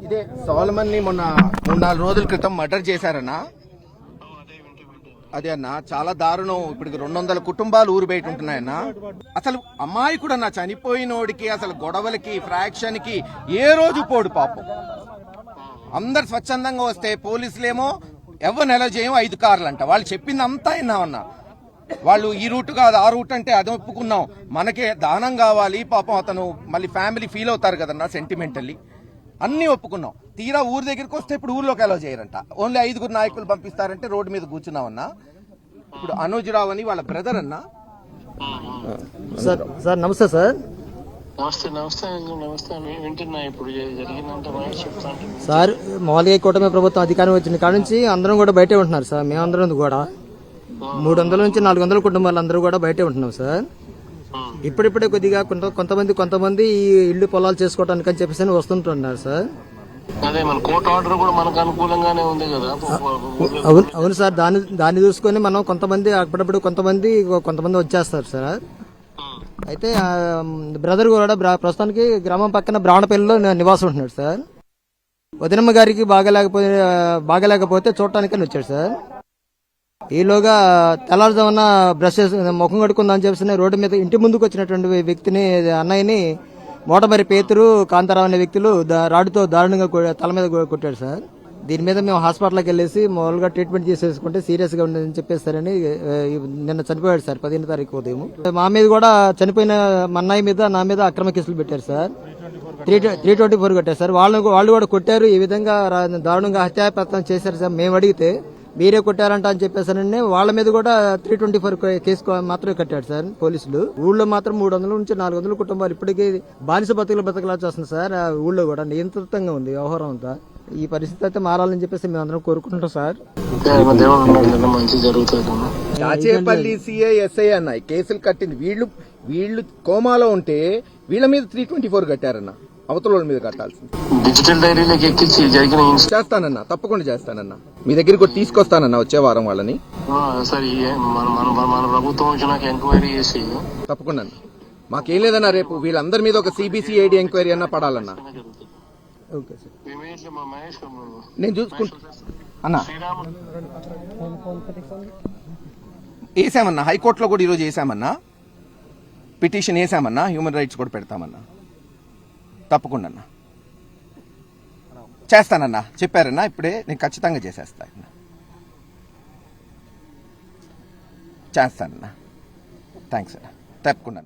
ఇదే సోలమన్ ని మొన్న 3-4 రోజుల క్రితం మర్డర్ చేశారన్నా. అదే అన్న, చాలా దారుణం. ఇప్పుడు 200 కుటుంబాలు ఊరు బయట ఉంటున్నాయన్న. అసలు అమ్మాయి కూడా నా చనిపోయినోడికి అసలు గొడవలకి ఫ్రాక్షన్ కి ఏ రోజు పోడు పాపం. అందరు స్వచ్ఛందంగా వస్తే పోలీసులేమో ఎవరిని ఎలా చేయం 5 కార్లు అంట. వాళ్ళు చెప్పింది అంతా విన్నామన్నా. వాళ్ళు ఈ రూట్ కాదు ఆ రూట్ అంటే అది ఒప్పుకున్నాం, మనకే దానం కావాలి పాపం. అతను మళ్ళీ ఫ్యామిలీ ఫీల్ అవుతారు కదన్నా సెంటిమెంటల్లీ. అన్ని ఒప్పుకున్నాం. తీరా ఊరి దగ్గరికి వస్తే ఇప్పుడు ఊర్లోకి ఎలా చేయరంట. ఓన్లీ 5 నాయకులు పంపిస్తారంటే రోడ్డు మీద కూర్చున్నామన్నా. ఇప్పుడు అనుజ్ రావు అని వాళ్ళ బ్రదర్ అన్నా. సార్ సార్ నమస్తే సార్. నమస్తే నమస్తే నమస్తే వింటున్నా. ఇప్పుడు జరిగిందంటే చెప్తాను సార్. మామూలుగా కూటమి ప్రభుత్వం అధికారం వచ్చిన కాడ నుంచి అందరం కూడా బయటే ఉంటున్నారు సార్. మేమందరం కూడా 300 నుంచి 400 కుటుంబాలు అందరూ కూడా బయటే ఉంటున్నాం సార్. ఇప్పుడిప్పుడే కొద్దిగా కొంతమంది ఈ ఇల్లు పొలాలు చేసుకోవడానికి అని చెప్పేసి వస్తుంటున్నారు సార్. అదే మన కోర్టు ఆర్డర్ కూడా మనకు అనుకూలంగానే ఉంది కదా. అవును సార్. దాన్ని చూసుకొని మనం అప్పుడప్పుడు కొంతమంది వచ్చేస్తారు సార్. అయితే బ్రదర్ కూడా ప్రస్తుతానికి గ్రామం పక్కన బ్రాహ్మణపల్లిలో నివాసం ఉంటున్నాడు సార్. వదినమ్మ గారికి బాగలేకపోతే చూడటానికని వచ్చాడు సార్. ఈలోగా తెల్లారుజామున బ్రష్ ముఖం కడుక్కుందని చెప్పేసి రోడ్డు మీద ఇంటి ముందుకు వచ్చినటువంటి వ్యక్తిని, అన్నయ్యని మోటమరి పేతురు కాంతారావు అనే వ్యక్తులు రాడుతో దారుణంగా తల మీద కొట్టాడు సార్. దీని మీద మేము హాస్పిటల్కి వెళ్ళేసి మామూలుగా ట్రీట్మెంట్ చేసేసుకుంటే సీరియస్ గా ఉండదని చెప్పేస్తారని నిన్న చనిపోయాడు సార్ 15వ తారీఖు ఉదయం. మా మీద కూడా చనిపోయిన మా అన్నయ్య మీద నా మీద అక్రమ కేసులు పెట్టారు సార్. 324 కొట్టారు సార్. వాళ్ళు కూడా కొట్టారు. ఈ విధంగా దారుణంగా హత్యాయత్నం చేశారు సార్. మేము అడిగితే మీరే కొట్టారంట అని చెప్పేసానండి. వాళ్ళ మీద కూడా 324 కేసు మాత్రమే కట్టాడు సార్ పోలీసులు. ఊళ్ళో మాత్రం 300 నుంచి 400 కుటుంబాలు ఇప్పటికీ బానిస బతకలా చేస్తుంది సార్. ఆ ఊళ్ళో కూడా నియంత్రితంగా ఉంది వ్యవహారం అంతా. ఈ పరిస్థితి అయితే మారాలని చెప్పేసి మేము అందరం కోరుకుంటాం సార్. చాచేపల్లి సిఐ ఎస్ఐ అన్న కేసులు కట్టింది వీళ్ళు కోమాలో ఉంటే వీళ్ళ మీద 324 కట్టారన్న. అవతల వాళ్ళ మీద కట్టాల్సింది. డిజిటల్ డైరీలోకి ఎక్కించి జరిగిన చేస్తానన్నా, తప్పకుండా చేస్తానన్నా. మీ దగ్గరికి కూడా తీసుకొస్తానన్నా వచ్చే వారం వాళ్ళని. సరే మన ప్రభుత్వం వచ్చినాక ఎంక్వైరీ చేసి తప్పకుండా మాకేం లేదన్నా. రేపు వీళ్ళందరి మీద ఒక సిబిసిఐడి ఎంక్వైరీ అన్నా పడాలన్నా. Okay sir. నేను చూసుకుంటా అన్నా. వేసామన్నా, హైకోర్టులో కూడా ఈరోజు వేసామన్నా, పిటిషన్ వేసామన్నా, హ్యూమన్ రైట్స్ కూడా పెడతామన్నా. తప్పకుండా అన్నా చేస్తానన్నా. చెప్పారన్నా, ఇప్పుడే నేను ఖచ్చితంగా చేస్తానన్నా. థ్యాంక్స్ అన్నా. తప్పకుండా.